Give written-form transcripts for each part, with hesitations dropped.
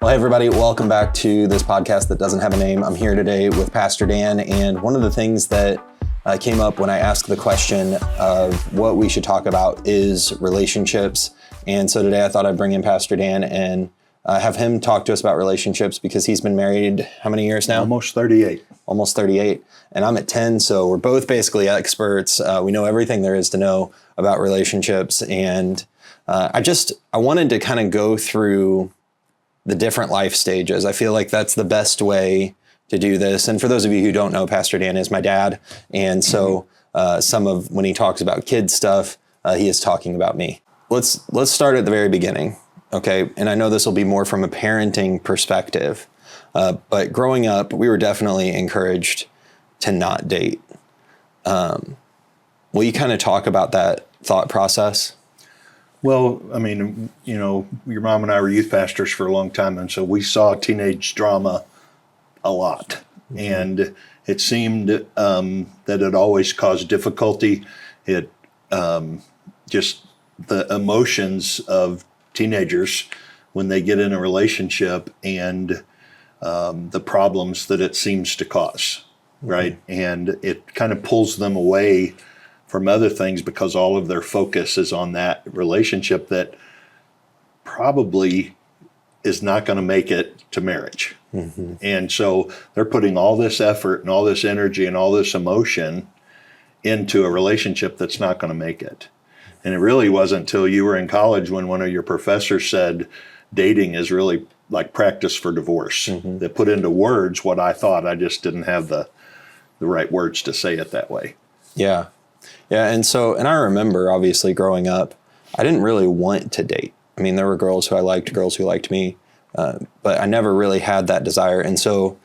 Well, hey everybody, welcome back to this podcast that doesn't have a name. I'm here today with Pastor Dan, and one of the things that came up when I asked the question of what we should talk about is relationships. And so today I thought I'd bring in Pastor Dan and have him talk to us about relationships because he's been married how many years now? Almost 38. Almost 38. And I'm at 10, so we're both basically experts. We know everything there is to know about relationships. And I wanted to kind of go through the different life stages. I feel like that's the best way to do this. And for those of you who don't know, Pastor Dan is my dad. And so when he talks about kid stuff, he is talking about me. Let's start at the very beginning. Okay. And I know this will be more from a parenting perspective, but growing up, we were definitely encouraged to not date. Will you kind of talk about that thought process? Well, I mean, you know, your mom and I were youth pastors for a long time, and so we saw teenage drama a lot. Mm-hmm. And it seemed that it always caused difficulty. It just the emotions of teenagers when they get in a relationship and the problems that it seems to cause, right? Mm-hmm. And it kind of pulls them away from other things because all of their focus is on that relationship that probably is not going to make it to marriage. Mm-hmm. And so they're putting all this effort and all this energy and all this emotion into a relationship that's not going to make it. And it really wasn't until you were in college when one of your professors said dating is really like practice for divorce. Mm-hmm. That put into words what I thought. I just didn't have the right words to say it that way. Yeah. Yeah, and I remember, obviously, growing up, I didn't really want to date. I mean, there were girls who I liked, girls who liked me, but I never really had that desire. And so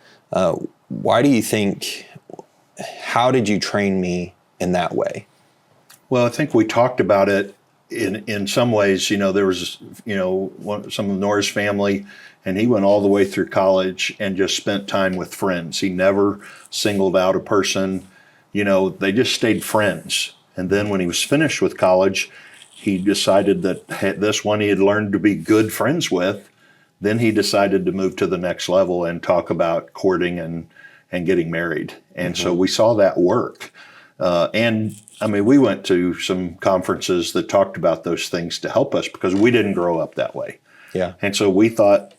why do you think, how did you train me in that way? Well, I think we talked about it in some ways. You know, there was, some of Nora's family, and he went all the way through college and just spent time with friends. He never singled out a person. You know, they just stayed friends. And then when he was finished with college, he decided that this one he had learned to be good friends with. Then he decided to move to the next level and talk about courting and getting married. And mm-hmm. So we saw that work. And I mean, we went to some conferences that talked about those things to help us because we didn't grow up that way. Yeah. And so we thought,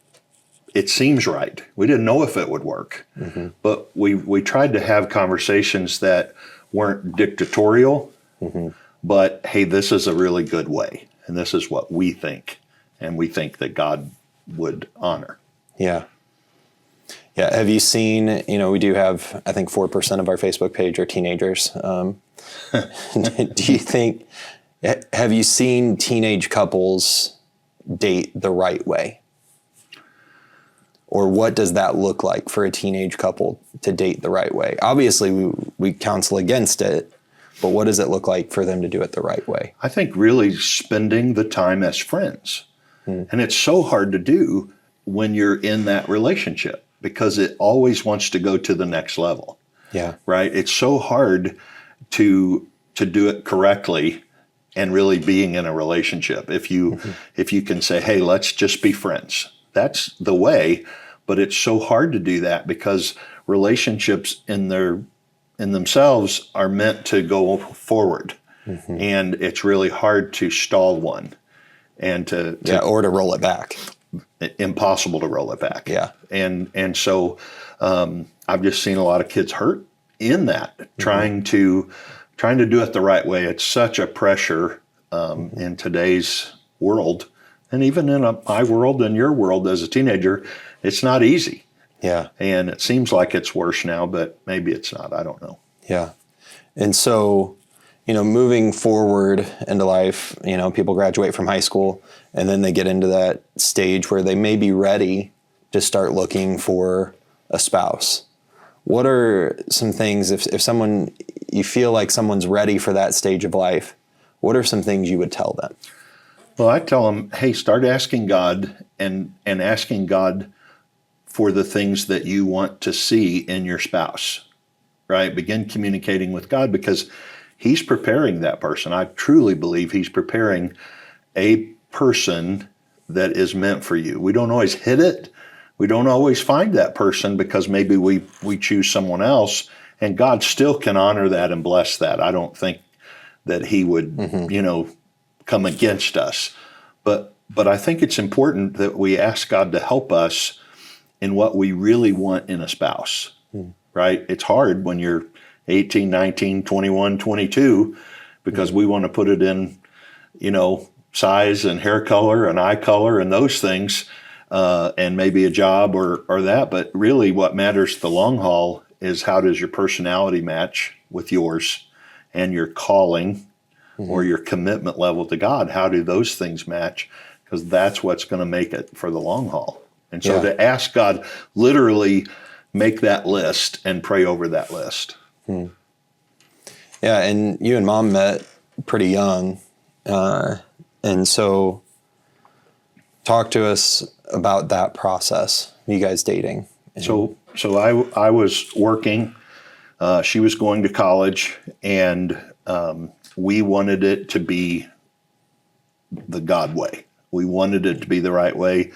it seems right. We didn't know if it would work, mm-hmm. but we tried to have conversations that weren't dictatorial, mm-hmm. but hey, this is a really good way, and this is what we think, and we think that God would honor. Yeah. Yeah. Have you seen, we do have, I think 4% of our Facebook page are teenagers. Do you think, have you seen teenage couples date the right way? Or what does that look like for a teenage couple to date the right way? Obviously, we counsel against it, but what does it look like for them to do it the right way? I think really spending the time as friends. And it's so hard to do when you're in that relationship because it always wants to go to the next level. Yeah. Right? It's so hard to do it correctly and really being in a relationship. If you can say, hey, let's just be friends. That's the way, but it's so hard to do that because relationships in themselves are meant to go forward, mm-hmm. and it's really hard to stall one, and or to roll it back. Impossible to roll it back. Yeah, and so I've just seen a lot of kids hurt in that, mm-hmm. trying to do it the right way. It's such a pressure mm-hmm. in today's world. And even in my world and your world as a teenager, it's not easy. Yeah. And it seems like it's worse now, but maybe it's not. I don't know. Yeah. And so, moving forward into life, people graduate from high school and then they get into that stage where they may be ready to start looking for a spouse. What are some things, if you feel like someone's ready for that stage of life, what are some things you would tell them? Well, I tell them, hey, start asking God and asking God for the things that you want to see in your spouse, right? Begin communicating with God because He's preparing that person. I truly believe He's preparing a person that is meant for you. We don't always hit it, We don't always find that person because maybe we choose someone else, and God still can honor that and bless that. I don't think that he would, come against us. But I think it's important that we ask God to help us in what we really want in a spouse, right? It's hard when you're 18, 19, 21, 22, because we want to put it in, size and hair color and eye color and those things, and maybe a job or that. But really what matters the long haul is how does your personality match with yours and your calling or your commitment level to God? How do those things match? Because that's what's going to make it for the long haul. And so to ask God, literally make that list and pray over that list. Yeah, and you and Mom met pretty young. And so talk to us about that process, you guys dating. So I was working, she was going to college, and we wanted it to be the God way. We wanted it to be the right way.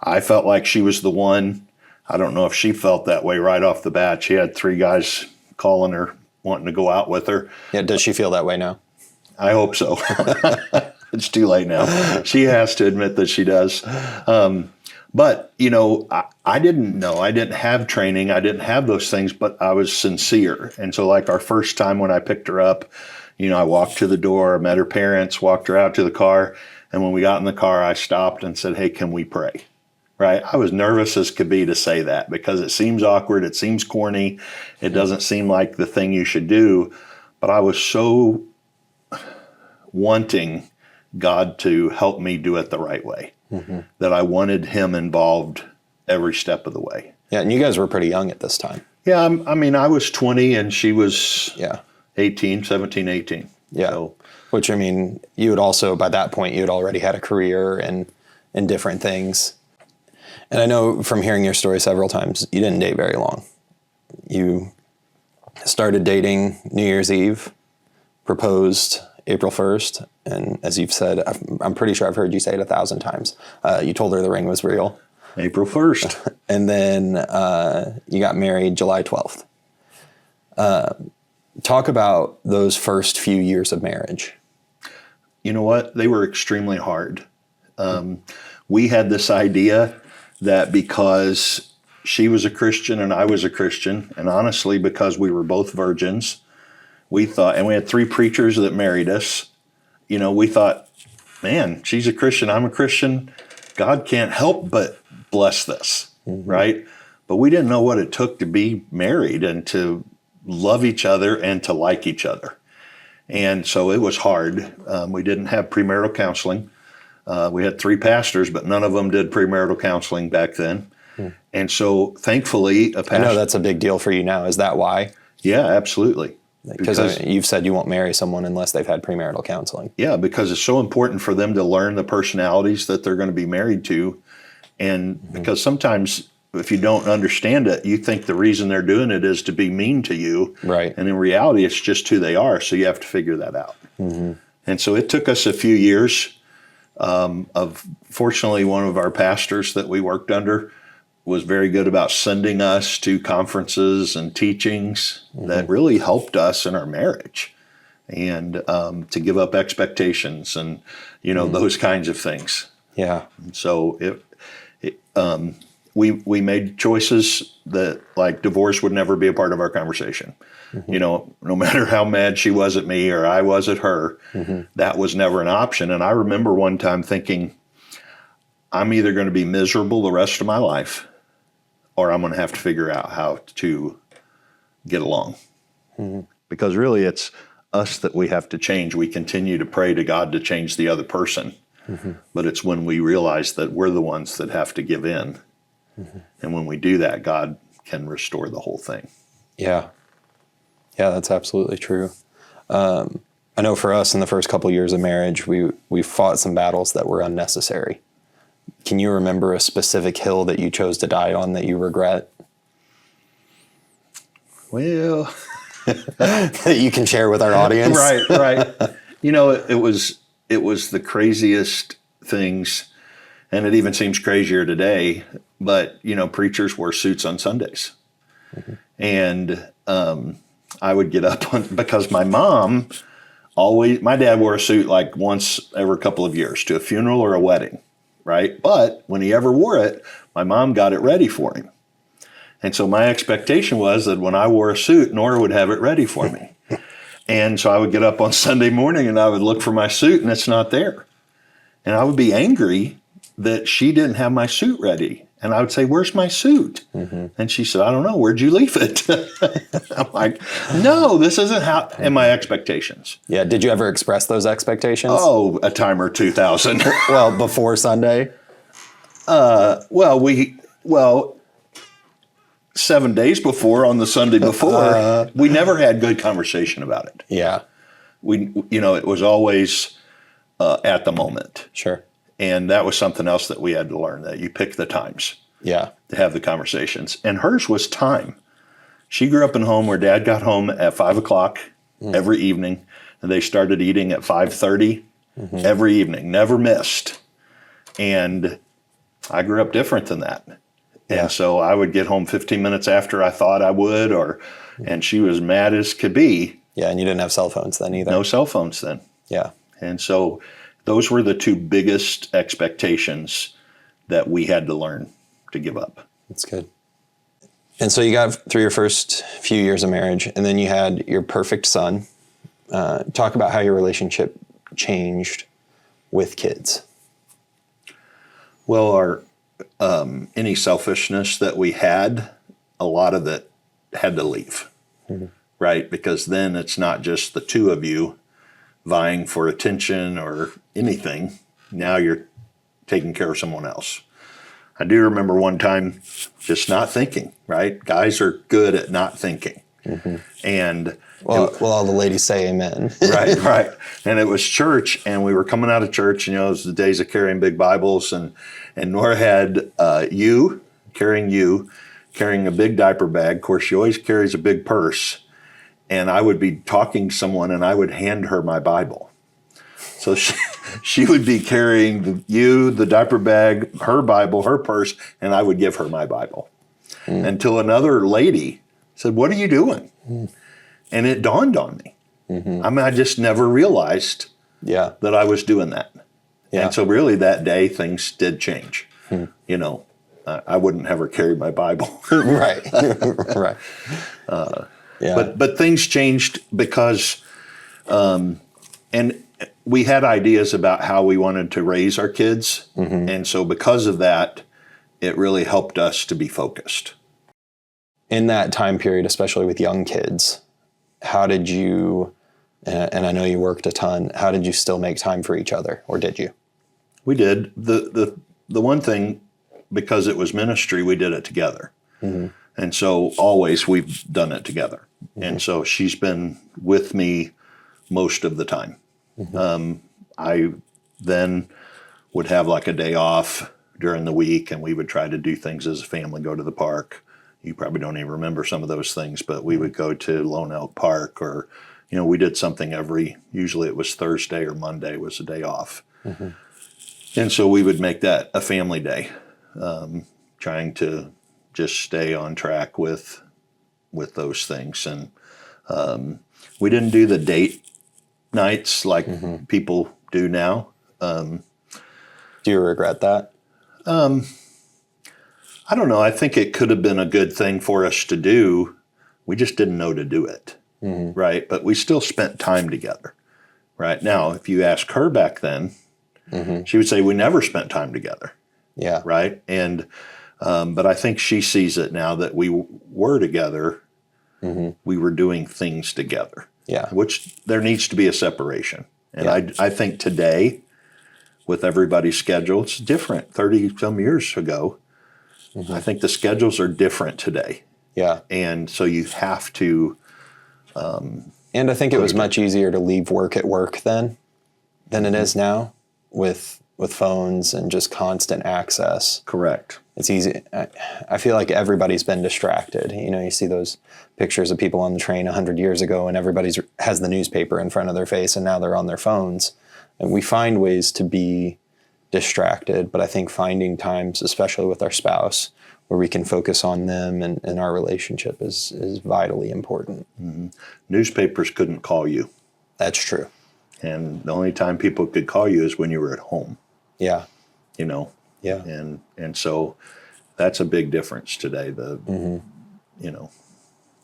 I felt like she was the one. I don't know if she felt that way right off the bat. She had 3 guys calling her, wanting to go out with her. Yeah, does she feel that way now? I hope so. It's too late now. She has to admit that she does. But, I didn't know. I didn't have training. I didn't have those things, but I was sincere. And so like our first time when I picked her up, I walked to the door, met her parents, walked her out to the car. And when we got in the car, I stopped and said, hey, can we pray? Right? I was nervous as could be to say that because it seems awkward. It seems corny. It doesn't seem like the thing you should do. But I was so wanting God to help me do it the right way, that I wanted him involved every step of the way. Yeah, and you guys were pretty young at this time. Yeah, I was 20 and she was 17, 18. Yeah, so, which, you had also, by that point, you had already had a career and different things. And I know from hearing your story several times, you didn't date very long. You started dating New Year's Eve, proposed April 1st, and as you've said, I'm pretty sure I've heard you say it 1,000 times. You told her the ring was real. April 1st. And then you got married July 12th. Talk about those first few years of marriage. You know what? They were extremely hard. We had this idea that because she was a Christian and I was a Christian, and honestly, because we were both virgins, we thought, and we had 3 preachers that married us, we thought, man, she's a Christian, I'm a Christian, God can't help but bless this, right? But we didn't know what it took to be married and to love each other and to like each other. And so it was hard. We didn't have premarital counseling. We had 3 pastors, but none of them did premarital counseling back then. And so thankfully, a pastor... I know that's a big deal for you now. Is that why? Yeah, absolutely. Because you've said you won't marry someone unless they've had premarital counseling. Yeah, because it's so important for them to learn the personalities that they're going to be married to. And because sometimes if you don't understand it, you think the reason they're doing it is to be mean to you. Right. And in reality, it's just who they are. So you have to figure that out. And so it took us a few years. Fortunately, one of our pastors that we worked under was very good about sending us to conferences and teachings that really helped us in our marriage, and to give up expectations and those kinds of things. Yeah. And so we made choices that, like, divorce would never be a part of our conversation. No matter how mad she was at me or I was at her, that was never an option. And I remember one time thinking, I'm either going to be miserable the rest of my life, or I'm going to have to figure out how to get along. Because really it's us that we have to change. We continue to pray to God to change the other person. But it's when we realize that we're the ones that have to give in. And when we do that, God can restore the whole thing. Yeah. Yeah, that's absolutely true. I know for us in the first couple of years of marriage, we fought some battles that were unnecessary. Can you remember a specific hill that you chose to die on that you regret? Well, that you can share with our audience. Right. It was the craziest things, and it even seems crazier today. but preachers wore suits on Sundays. And I would get up because my dad wore a suit like once every couple of years to a funeral or a wedding, right? But when he ever wore it, my mom got it ready for him. And so my expectation was that when I wore a suit, Nora would have it ready for me. And so I would get up on Sunday morning and I would look for my suit and it's not there. And I would be angry that she didn't have my suit ready. And I would say, "Where's my suit?" And she said, "I don't know. Where'd you leave it?" I'm like, "No, this isn't how," and my expectations. Yeah. Did you ever express those expectations? Oh, a time or 2,000. Well, before Sunday? Well, 7 days before, on the Sunday before, we never had good conversation about it. Yeah. It was always at the moment. Sure. And that was something else that we had to learn, that you pick the times Yeah. to have the conversations. And hers was time. She grew up in a home where Dad got home at 5 o'clock every evening, and they started eating at 5:30 every evening, never missed. And I grew up different than that. Yeah. And so I would get home 15 minutes after I thought I would, and she was mad as could be. Yeah, and you didn't have cell phones then either. No cell phones then. Yeah. And so those were the two biggest expectations that we had to learn to give up. That's good. And so you got through your first few years of marriage, and then you had your perfect son. Talk about how your relationship changed with kids. Well, our any selfishness that we had, a lot of it had to leave, right? Because then it's not just the two of you vying for attention or anything. Now you're taking care of someone else. I do remember one time just not thinking, right? Guys are good at not thinking. And Well, all the ladies say amen. right. And it was church, and we were coming out of church, and it was the days of carrying big Bibles, and Nora had carrying a big diaper bag. Of course, she always carries a big purse. And I would be talking to someone, and I would hand her my Bible. So she would be carrying the diaper bag, her Bible, her purse, and I would give her my Bible. Until another lady said, "What are you doing?" And it dawned on me. I mean, I just never realized that I was doing that. Yeah. And so really that day, things did change. I wouldn't have her carry my Bible. Right. Right. Yeah. But things changed because, and we had ideas about how we wanted to raise our kids. And so because of that, it really helped us to be focused. In that time period, especially with young kids, how did you, and I know you worked a ton, how did you still make time for each other, or did you? We did. The one thing, because it was ministry, we did it together. And so always we've done it together. And so she's been with me most of the time. I then would have like a day off during the week, and we would try to do things as a family, go to the park. You probably don't even remember some of those things, but we would go to Lone Elk Park, or, we did something usually it was Thursday or Monday was a day off. And so we would make that a family day, trying to just stay on track with those things. And we didn't do the date nights like people do now. Do you regret that? I don't know. I think it could have been a good thing for us to do. We just didn't know to do it, right? But we still spent time together, right? Now, if you ask her back then, she would say we never spent time together. Yeah. Right. And, but I think she sees it now that we were together. We were doing things together. Yeah. Which there needs to be a separation. And I think today, with everybody's schedule, it's different. 30 some years ago, I think the schedules are different today. Yeah. And so you have to. And I think it was much easier to leave work at work then than it is now with phones and just constant access. Correct. It's easy. I feel like everybody's been distracted. You see those pictures of people on the train 100 years ago, and everybody's has the newspaper in front of their face, and now they're on their phones. And we find ways to be distracted. But I think finding times, especially with our spouse, where we can focus on them and our relationship is vitally important. Newspapers couldn't call you. That's true. And the only time people could call you is when you were at home. Yeah. You know? Yeah. And so that's a big difference today, you know,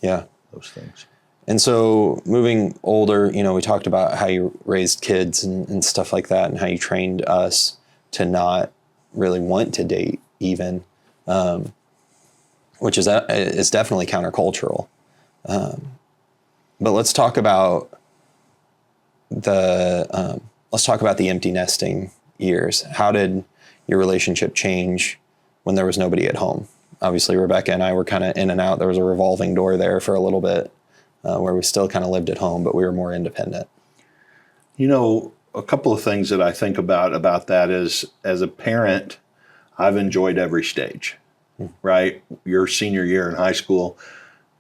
yeah, those things. And so moving older, we talked about how you raised kids and stuff like that, and how you trained us to not really want to date even, which is definitely countercultural. But let's talk about the empty nesting years. How did your relationship change when there was nobody at home? Obviously, Rebecca and I were kind of in and out. There was a revolving door there for a little bit, where we still kind of lived at home, but we were more independent. A couple of things that I think about that is, as a parent, I've enjoyed every stage, right? Your senior year in high school,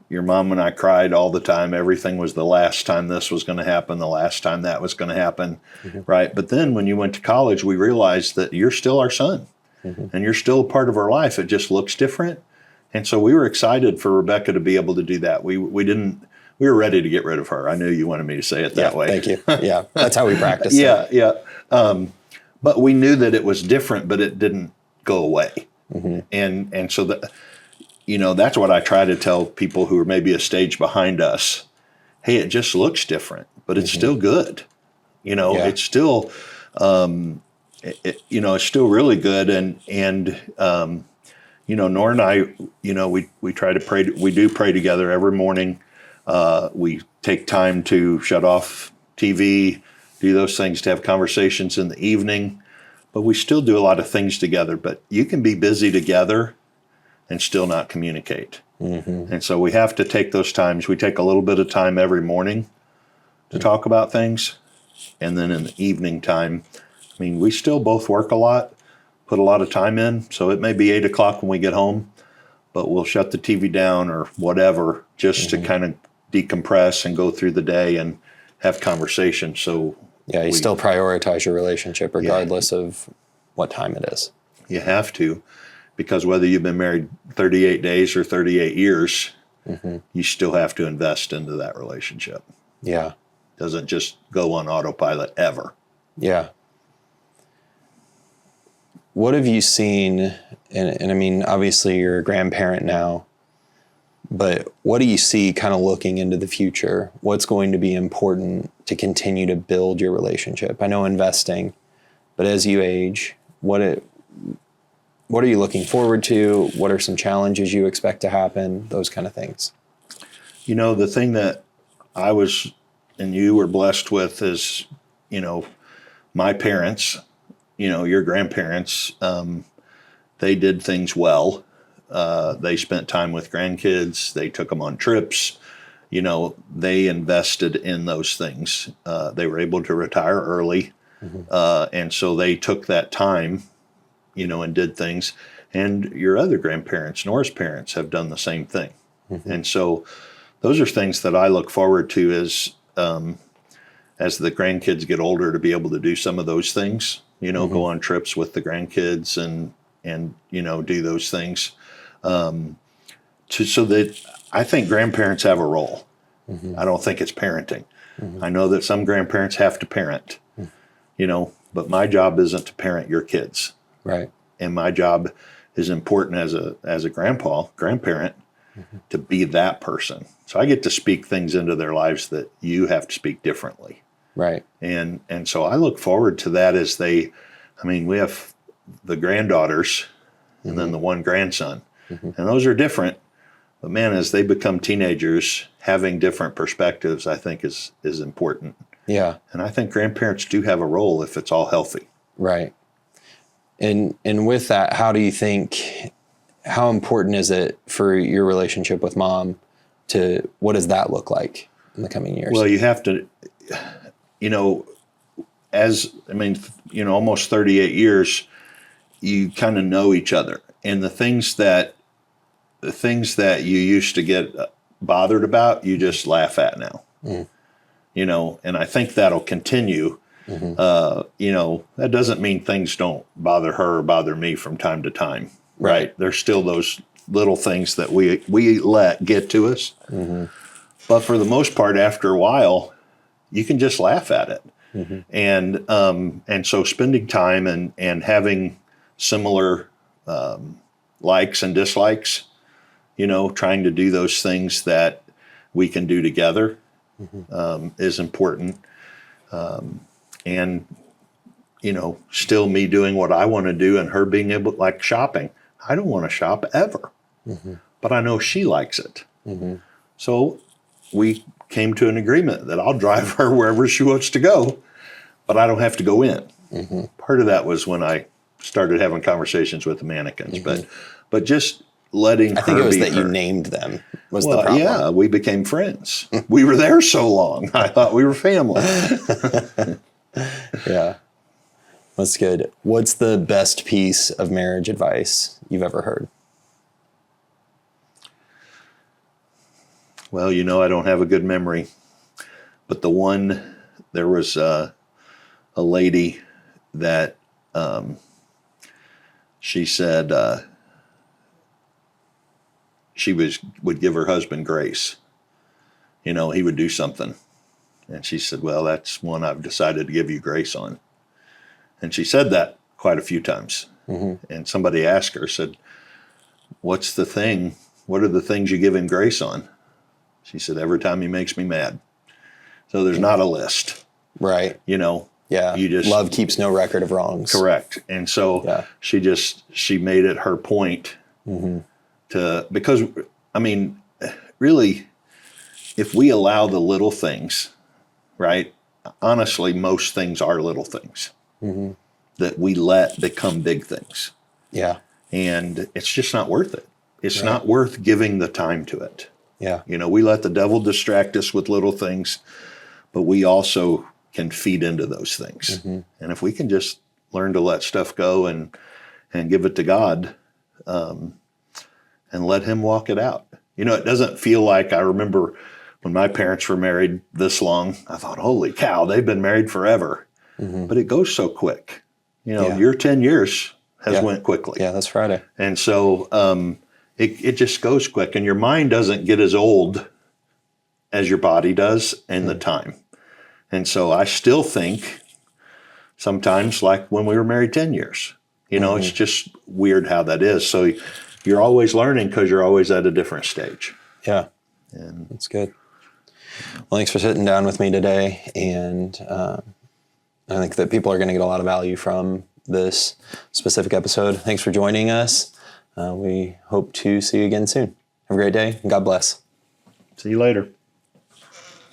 your mom and I cried all the time. Everything was the last time this was going to happen, the last time that was going to happen, right? But then when you went to college, we realized that you're still our son, and you're still a part of our life. It just looks different. And so we were excited for Rebecca to be able to do that. We were ready to get rid of her. I knew you wanted me to say it that way. Thank you. Yeah, that's how we practice. Yeah. But we knew that it was different, but it didn't go away. And so that's what I try to tell people who are maybe a stage behind us. Hey, it just looks different, but it's still good. It's still, it's still really good. And Nora and I, we try to pray. We do pray together every morning. We take time to shut off TV, do those things, to have conversations in the evening, but we still do a lot of things together. But you can be busy together and still not communicate. And so we have to take those times. We take a little bit of time every morning to talk about things. And then in the evening time, we still both work a lot, put a lot of time in. So it may be 8 o'clock when we get home, but we'll shut the TV down or whatever, just to kind of decompress and go through the day and have conversation. So you still prioritize your relationship regardless of what time it is. You have to, because whether you've been married 38 days or 38 years, you still have to invest into that relationship. Yeah. Doesn't just go on autopilot ever. Yeah. What have you seen, and obviously you're a grandparent now, but what do you see kind of looking into the future? What's going to be important to continue to build your relationship? I know investing, but as you age, what are you looking forward to? What are some challenges you expect to happen? Those kind of things. The thing that I was and you were blessed with is, my parents, your grandparents, they did things well. They spent time with grandkids. They took them on trips. They invested in those things. They were able to retire early. And so they took that time, and did things. And your other grandparents, Nora's parents, have done the same thing. And so those are things that I look forward to as the grandkids get older, to be able to do some of those things, go on trips with the grandkids and do those things. So that I think grandparents have a role. I don't think it's parenting. I know that some grandparents have to parent, but my job isn't to parent your kids. Right. And my job is important as a grandparent, to be that person. So I get to speak things into their lives that you have to speak differently. Right. And so I look forward to that as we have the granddaughters and then the one grandson. And those are different. But man, as they become teenagers, having different perspectives, I think is important. Yeah. And I think grandparents do have a role if it's all healthy. Right. And with that, how important is it for your relationship with mom what does that look like in the coming years? Well, you have to, almost 38 years, you kind of know each other. And the things that you used to get bothered about, you just laugh at now. And I think that'll continue. That doesn't mean things don't bother her or bother me from time to time. Right. There's still those little things that we let get to us. But for the most part, after a while, you can just laugh at it. And so spending time and having similar likes and dislikes, trying to do those things that we can do together is important. And still me doing what I want to do and her being able, like shopping. I don't want to shop ever, but I know she likes it. So we came to an agreement that I'll drive her wherever she wants to go, but I don't have to go in. Part of that was when I started having conversations with the mannequins, but just letting her be I think it was that her. you named them was the problem. Yeah, we became friends. We were there so long. I thought we were family. Yeah. That's good. What's the best piece of marriage advice you've ever heard? Well, I don't have a good memory, but there was a lady that she said she would give her husband grace. He would do something. And she said, well, that's one I've decided to give you grace on. And she said that quite a few times. And somebody asked her, said, what's the thing? What are the things you give him grace on? She said, every time he makes me mad. So there's not a list. Right. Yeah. You just love keeps no record of wrongs. Correct. And so she made it her point because really, if we allow the little things, right? Honestly, most things are little things that we let become big things. Yeah. And it's just not worth it. It's not worth giving the time to it. Yeah. We let the devil distract us with little things, but we also can feed into those things. And if we can just learn to let stuff go and give it to God and let him walk it out. It doesn't feel like, I remember when my parents were married this long, I thought, holy cow, they've been married forever. But it goes so quick. Your 10 years has went quickly. Yeah, that's Friday. And so it just goes quick, and your mind doesn't get as old as your body does in the time. And so I still think sometimes like when we were married 10 years, it's just weird how that is. So you're always learning because you're always at a different stage. Yeah. And that's good. Well, thanks for sitting down with me today. And I think that people are going to get a lot of value from this specific episode. Thanks for joining us. We hope to see you again soon. Have a great day, and God bless. See you later.